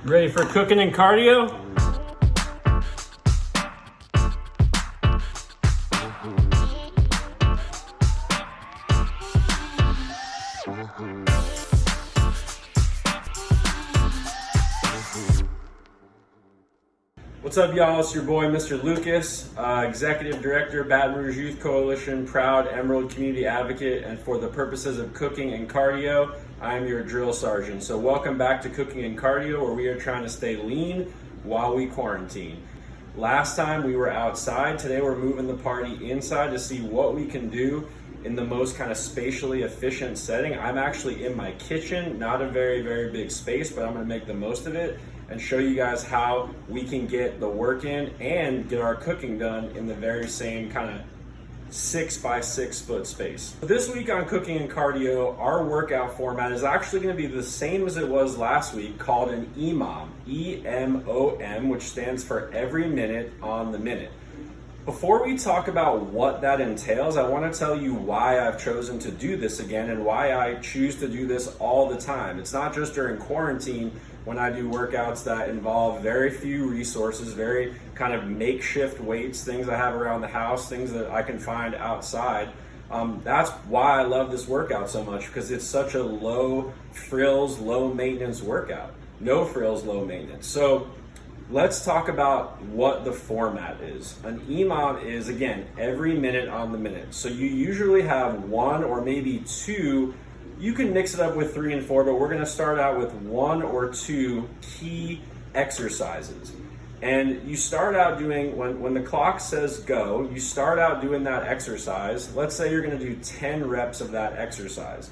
Ready for cooking and cardio? What's up, y'all? It's your boy, Mr. Lucas, Executive Director, Baton Rouge Youth Coalition, proud Emerald Community Advocate, and for the purposes of cooking and cardio, I am your drill sergeant. So welcome back to Cooking and Cardio, where we are trying to stay lean while we quarantine. Last time we were outside. Today we're moving the party inside to see what we can do in the most kind of spatially efficient setting. I'm actually in my kitchen, not a very, very big space, but I'm gonna make the most of it and show you guys how we can get the work in and get our cooking done in the very same kind of 6 by 6 foot space. This week on Cooking and Cardio, our workout format is actually going to be the same as it was last week, called an EMOM, E-M-O-M, which stands for every minute on the minute. Before we talk about what that entails, I want to tell you why I've chosen to do this again and why I choose to do this all the time. It's not just during quarantine when I do workouts that involve very few resources, very kind of makeshift weights, things I have around the house, things that I can find outside. That's why I love this workout so much, because it's such a low frills, low maintenance workout. No frills, low maintenance. So let's talk about what the format is. An EMOM is, again, every minute on the minute. So you usually have one or maybe two. You can mix it up with 3 and 4, but we're gonna start out with 1 or 2 key exercises. And you start out doing, when the clock says go, you start out doing that exercise. Let's say you're gonna do 10 reps of that exercise.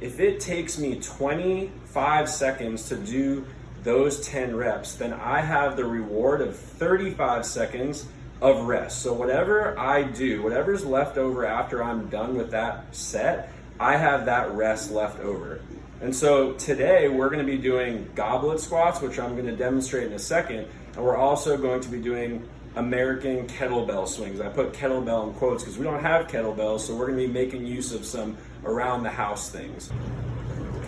If it takes me 25 seconds to do those 10 reps, then I have the reward of 35 seconds of rest. So whatever I do, whatever's left over after I'm done with that set, I have that rest left over. And so today we're going to be doing goblet squats, which I'm going to demonstrate in a second. And we're also going to be doing American kettlebell swings. I put kettlebell in quotes because we don't have kettlebells, so we're going to be making use of some around the house things.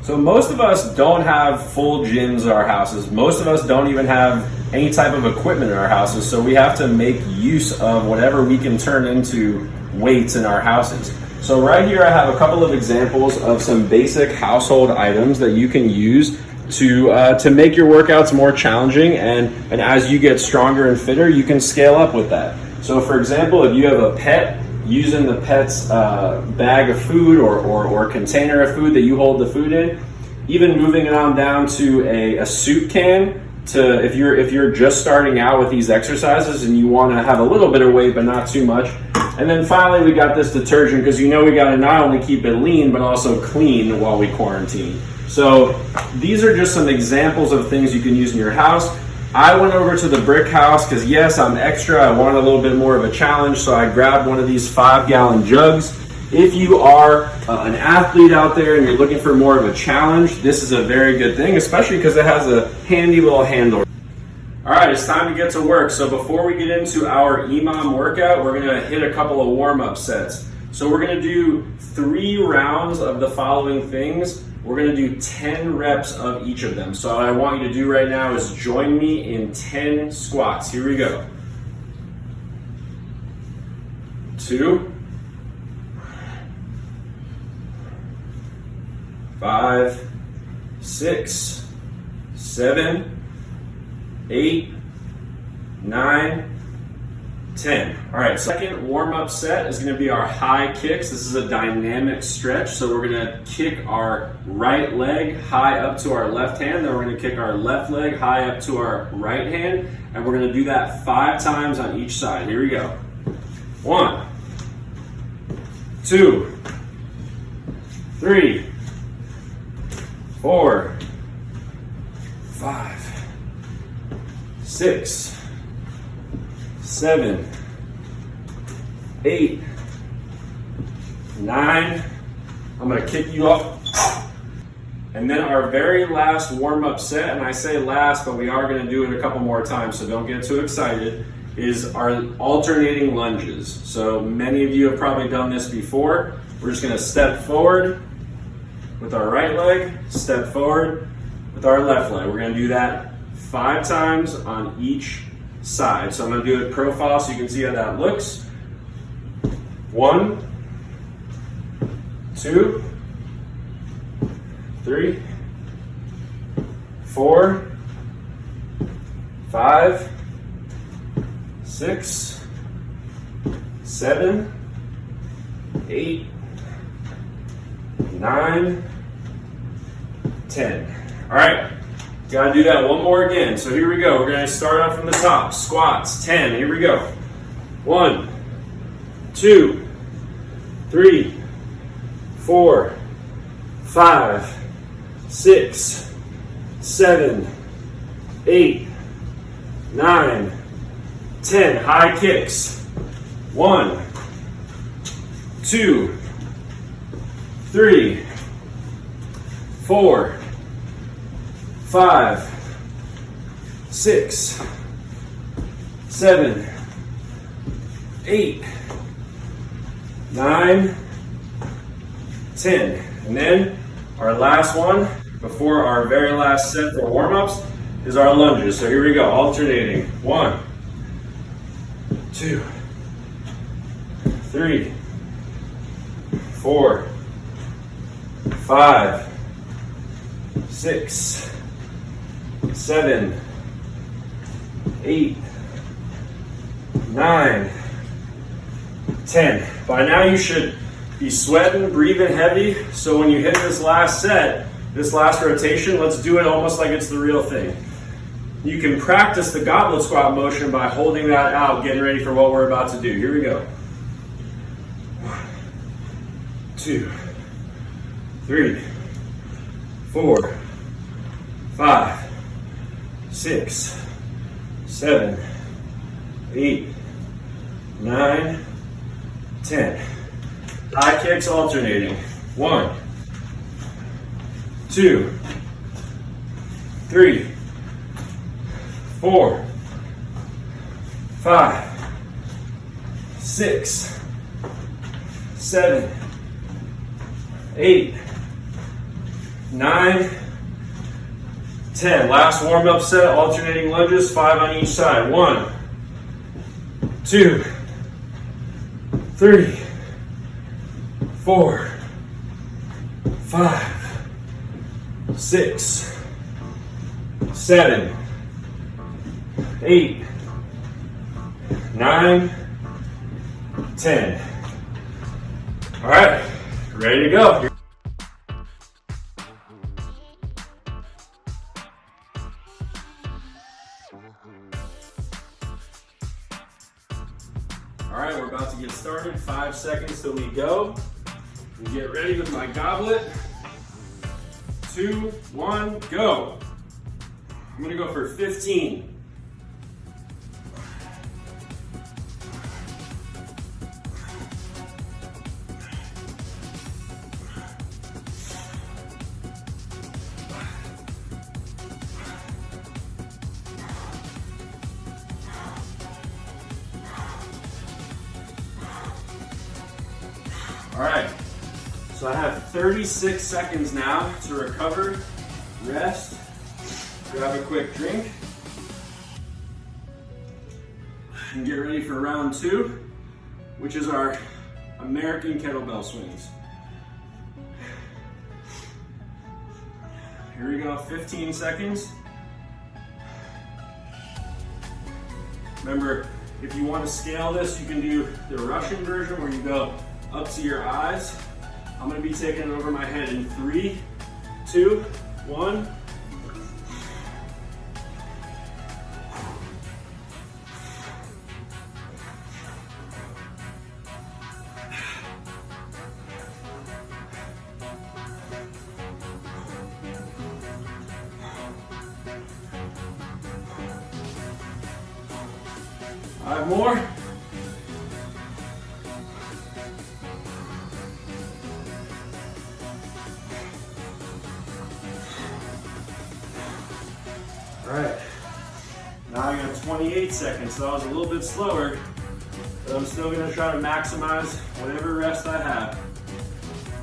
So most of us don't have full gyms in our houses. Most of us don't even have any type of equipment in our houses. So we have to make use of whatever we can turn into weights in our houses. So right here I have a couple of examples of some basic household items that you can use to make your workouts more challenging, and as you get stronger and fitter, you can scale up with that. So for example, if you have a pet, using the pet's bag of food or container of food that you hold the food in, even moving it on down to a soup can, to if you're just starting out with these exercises and you want to have a little bit of weight but not too much. And then finally we got this detergent, because you know we got to not only keep it lean but also clean while we quarantine. So these are just some examples of things you can use in your house. I went over to the brick house because yes, I'm extra. I wanted a little bit more of a challenge, so I grabbed one of these 5-gallon jugs. If you are an athlete out there and you're looking for more of a challenge, this is a very good thing, especially because it has a handy little handle. All right, it's time to get to work. So before we get into our EMOM workout, we're gonna hit a couple of warm-up sets. So we're gonna do 3 rounds of the following things. We're gonna do 10 reps of each of them. So what I want you to do right now is join me in 10 squats. Here we go. 2, 5, 6, 7, 8, 9, 10. All right, second warm-up set is gonna be our high kicks. This is a dynamic stretch. So we're gonna kick our right leg high up to our left hand, then we're gonna kick our left leg high up to our right hand, and we're gonna do that 5 times on each side. Here we go. 1, 2, 3, 4, 5, 6, 7, 8, 9. I'm gonna kick you up. And then our very last warm-up set, and I say last, but we are gonna do it a couple more times, so don't get too excited, is our alternating lunges. So many of you have probably done this before. We're just gonna step forward with our right leg, step forward with our left leg. We're gonna do that 5 times on each side. So I'm gonna do it profile so you can see how that looks. 1, 2, 3, 4, 5, 6, 7, 8, 9, 10. All right, gotta do that one more again. So here we go. We're gonna start off from the top. Squats, 10. Here we go. 1, 2, 3, 4, 5, 6, 7, 8, 9, 10. High kicks. 1, 2, 3, 4, 5, 6, 7, 8, 9, 10. And then our last one before our very last set for warm-ups is our lunges. So here we go, alternating. 1, 2, 3, 4, 5, 6, 7, 8, 9, 10. By now you should be sweating, breathing heavy. So when you hit this last set, this last rotation, let's do it almost like it's the real thing. You can practice the goblet squat motion by holding that out, getting ready for what we're about to do. Here we go. 1, 2, 3, 4, 5, 6, 7, 8, 9, 10. High kicks alternating. 1, 2, 3, 4, 5, 6, 7, 8, 9, 10. Last warm-up set, alternating lunges, 5 on each side. 1, 2, 3, 4, 5, 6, 7, 8, 9, 10. All right, ready to go. All right, we're about to get started. 5 seconds till we go. And get ready with my goblet. 2, 1, go. I'm gonna go for 15. All right, so I have 36 seconds now to recover, rest, grab a quick drink, and get ready for round 2, which is our American kettlebell swings. Here we go, 15 seconds. Remember, if you want to scale this, you can do the Russian version where you go up to your eyes. I'm going to be taking it over my head in 3, 2, 1. Five more. All right, now I got 28 seconds, so that was a little bit slower, but I'm still gonna try to maximize whatever rest I have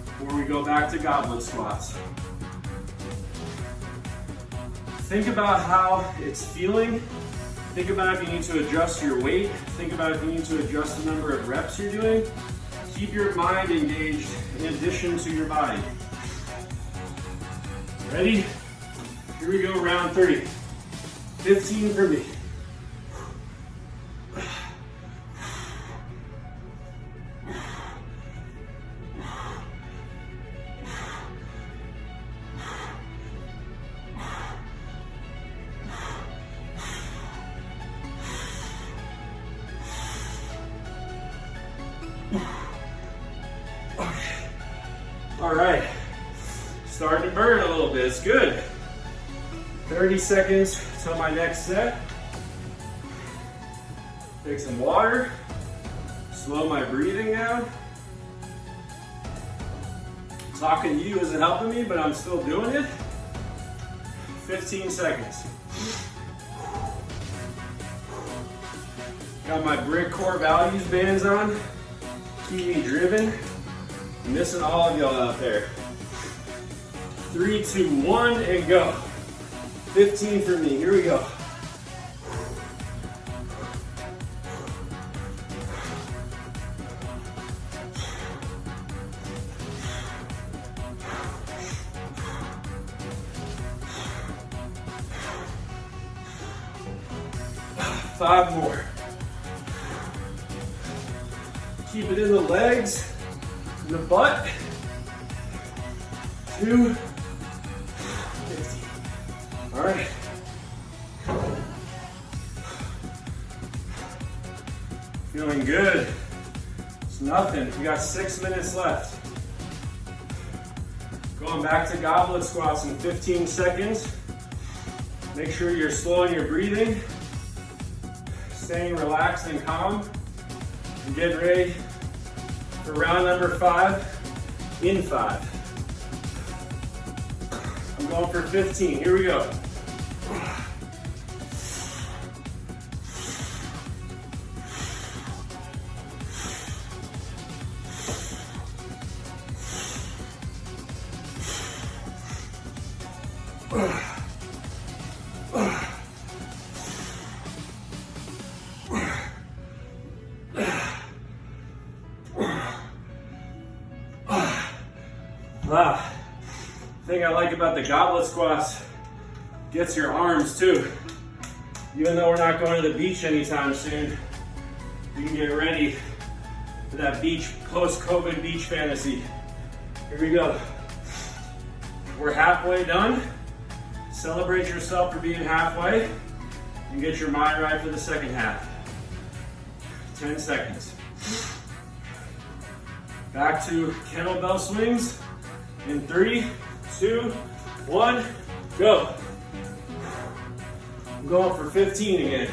before we go back to goblet squats. Think about how it's feeling. Think about if you need to adjust your weight. Think about if you need to adjust the number of reps you're doing. Keep your mind engaged in addition to your body. Ready? Here we go, round 3. 15 for me. All right, starting to burn a little bit, it's good. 30 seconds till my next set. Take some water, slow my breathing down. Talking to you isn't helping me, but I'm still doing it. 15 seconds. Got my brick core values bands on, keep me driven. I'm missing all of y'all out there. 3, 2, 1, and go. 15 for me, here we go. Five more. Keep it in the legs, in the butt. 2, 15. All right. Feeling good. It's nothing. We got 6 minutes left. Going back to goblet squats in 15 seconds. Make sure you're slowing your breathing, staying relaxed and calm, and getting ready for round number 5 in 5. I'm going for 15. Here we go. Thing I like about the goblet squats, gets your arms too. Even though we're not going to the beach anytime soon, you can get ready for that beach, post-COVID beach fantasy. Here we go. We're halfway done. Celebrate yourself for being halfway and get your mind right for the second half. 10 seconds. Back to kettlebell swings in 3, 2, 1, go. I'm going for 15 again.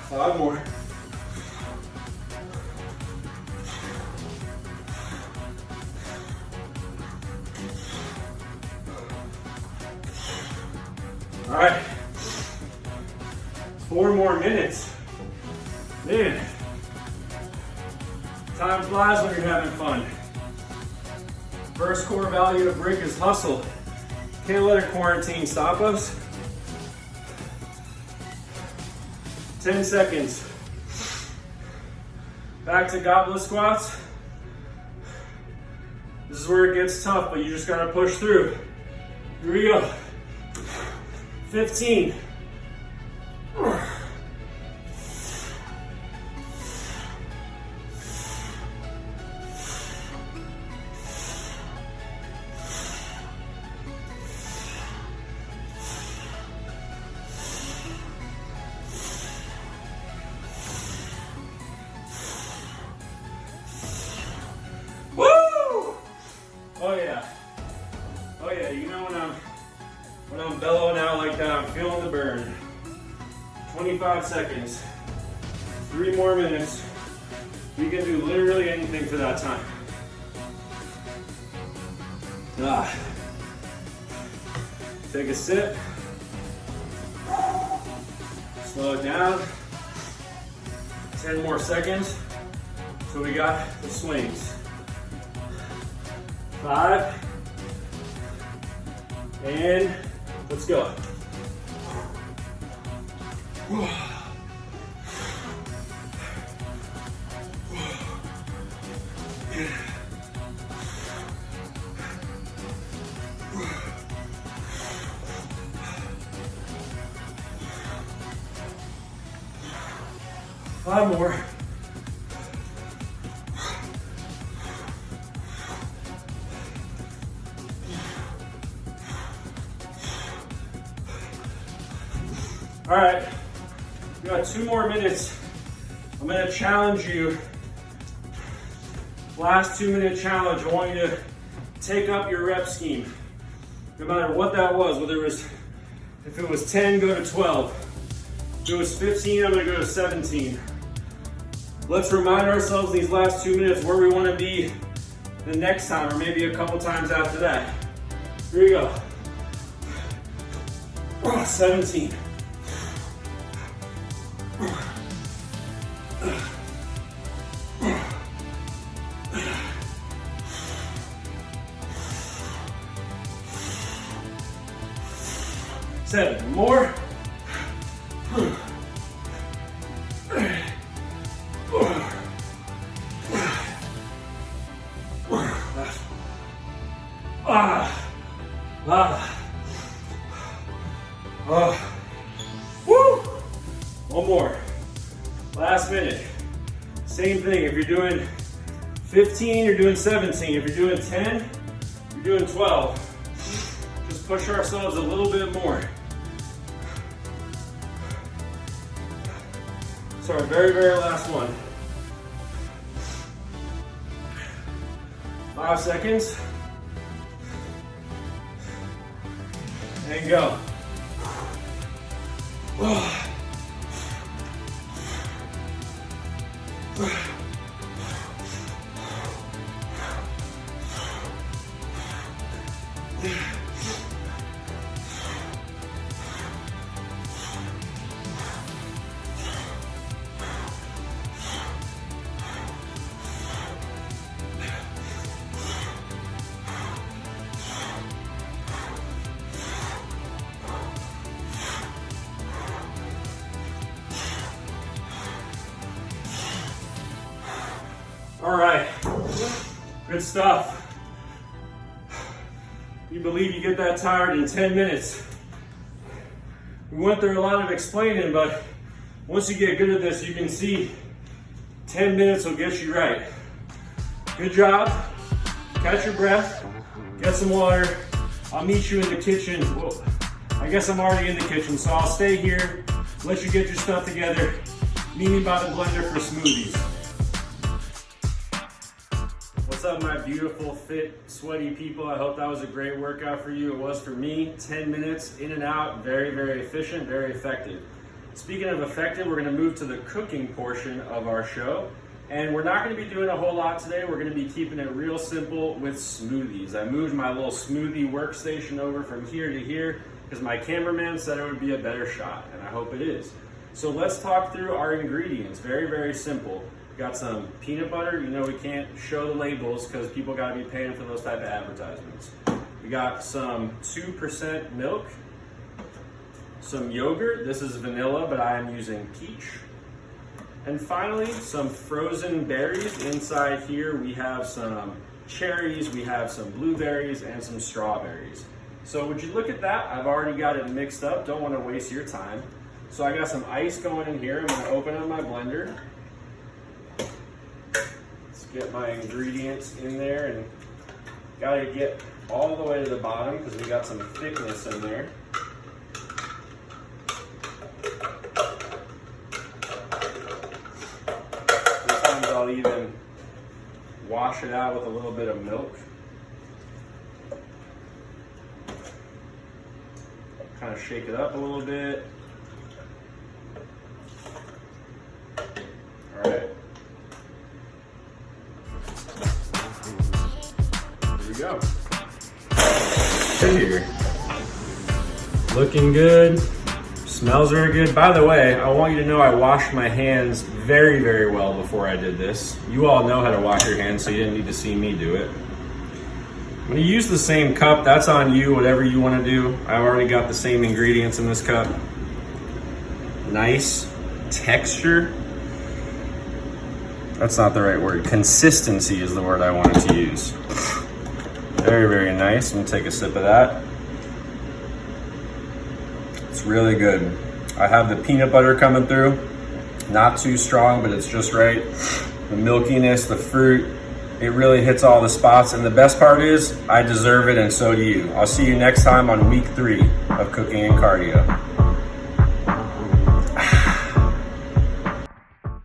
Five more. All right, 4 more minutes. Man, time flies when you're having fun. First core value of brick is hustle. Can't let a quarantine stop us. 10 seconds. Back to goblet squats. This is where it gets tough, but you just gotta push through. Here we go. 15. Woo! Oh yeah. Oh yeah, you know when I'm bellowing out like that, I'm feeling the burn. 25 seconds. 3 more minutes. You can do literally anything for that time. Take a sip. Slow it down. 10 more seconds. So we got the swings. 5. And let's go. Five more. All right, we got 2 more minutes. I'm gonna challenge you. Last 2-minute challenge. I want you to take up your rep scheme. No matter what that was, whether it was, if it was 10, go to 12. If it was 15, I'm gonna go to 17. Let's remind ourselves these last 2 minutes where we wanna be the next time, or maybe a couple times after that. Here we go. 17. 7 more. Woo! One more. Last minute. Same thing. If you're doing 15, you're doing 17. If you're doing 10, you're doing 12. Just push ourselves a little bit more. So our very, very last one. 5 seconds. And go. All right, good stuff. You believe you get that tired in 10 minutes. We went through a lot of explaining, but once you get good at this, you can see 10 minutes will get you right. Good job. Catch your breath, get some water. I'll meet you in the kitchen. Whoa. I guess I'm already in the kitchen, so I'll stay here, let you get your stuff together. Meet me by the blender for smoothies. What's up, my beautiful, fit, sweaty people? I hope that was a great workout for you. It was for me. 10 minutes in and out, very, very efficient, very effective. Speaking of effective, we're gonna move to the cooking portion of our show. And we're not gonna be doing a whole lot today. We're gonna be keeping it real simple with smoothies. I moved my little smoothie workstation over from here to here because my cameraman said it would be a better shot, and I hope it is. So let's talk through our ingredients. Very, very simple. Got some peanut butter. You know we can't show the labels because people gotta be paying for those type of advertisements. We got some 2% milk, some yogurt. This is vanilla, but I am using peach. And finally, some frozen berries. Inside here, we have some cherries, we have some blueberries, and some strawberries. So would you look at that? I've already got it mixed up. Don't wanna waste your time. So I got some ice going in here. I'm gonna open up my blender. Get my ingredients in there, and gotta get all the way to the bottom because we got some thickness in there. Sometimes I'll even wash it out with a little bit of milk. Kind of shake it up a little bit. All right. Go. Here. Looking good, Smells very good. By the way, I want you to know I washed my hands very, very well before I did this. You all know how to wash your hands, so you didn't need to see me do it. When you use the same cup, that's on you, whatever you want to do. I've already got the same ingredients in this cup. Nice texture. That's not the right word. Consistency is the word I wanted to use. Very, very nice. I'm gonna take a sip of that. It's really good. I have the peanut butter coming through. Not too strong, but it's just right. The milkiness, the fruit, it really hits all the spots. And the best part is, I deserve it and so do you. I'll see you next time on week 3 of Cooking and Cardio.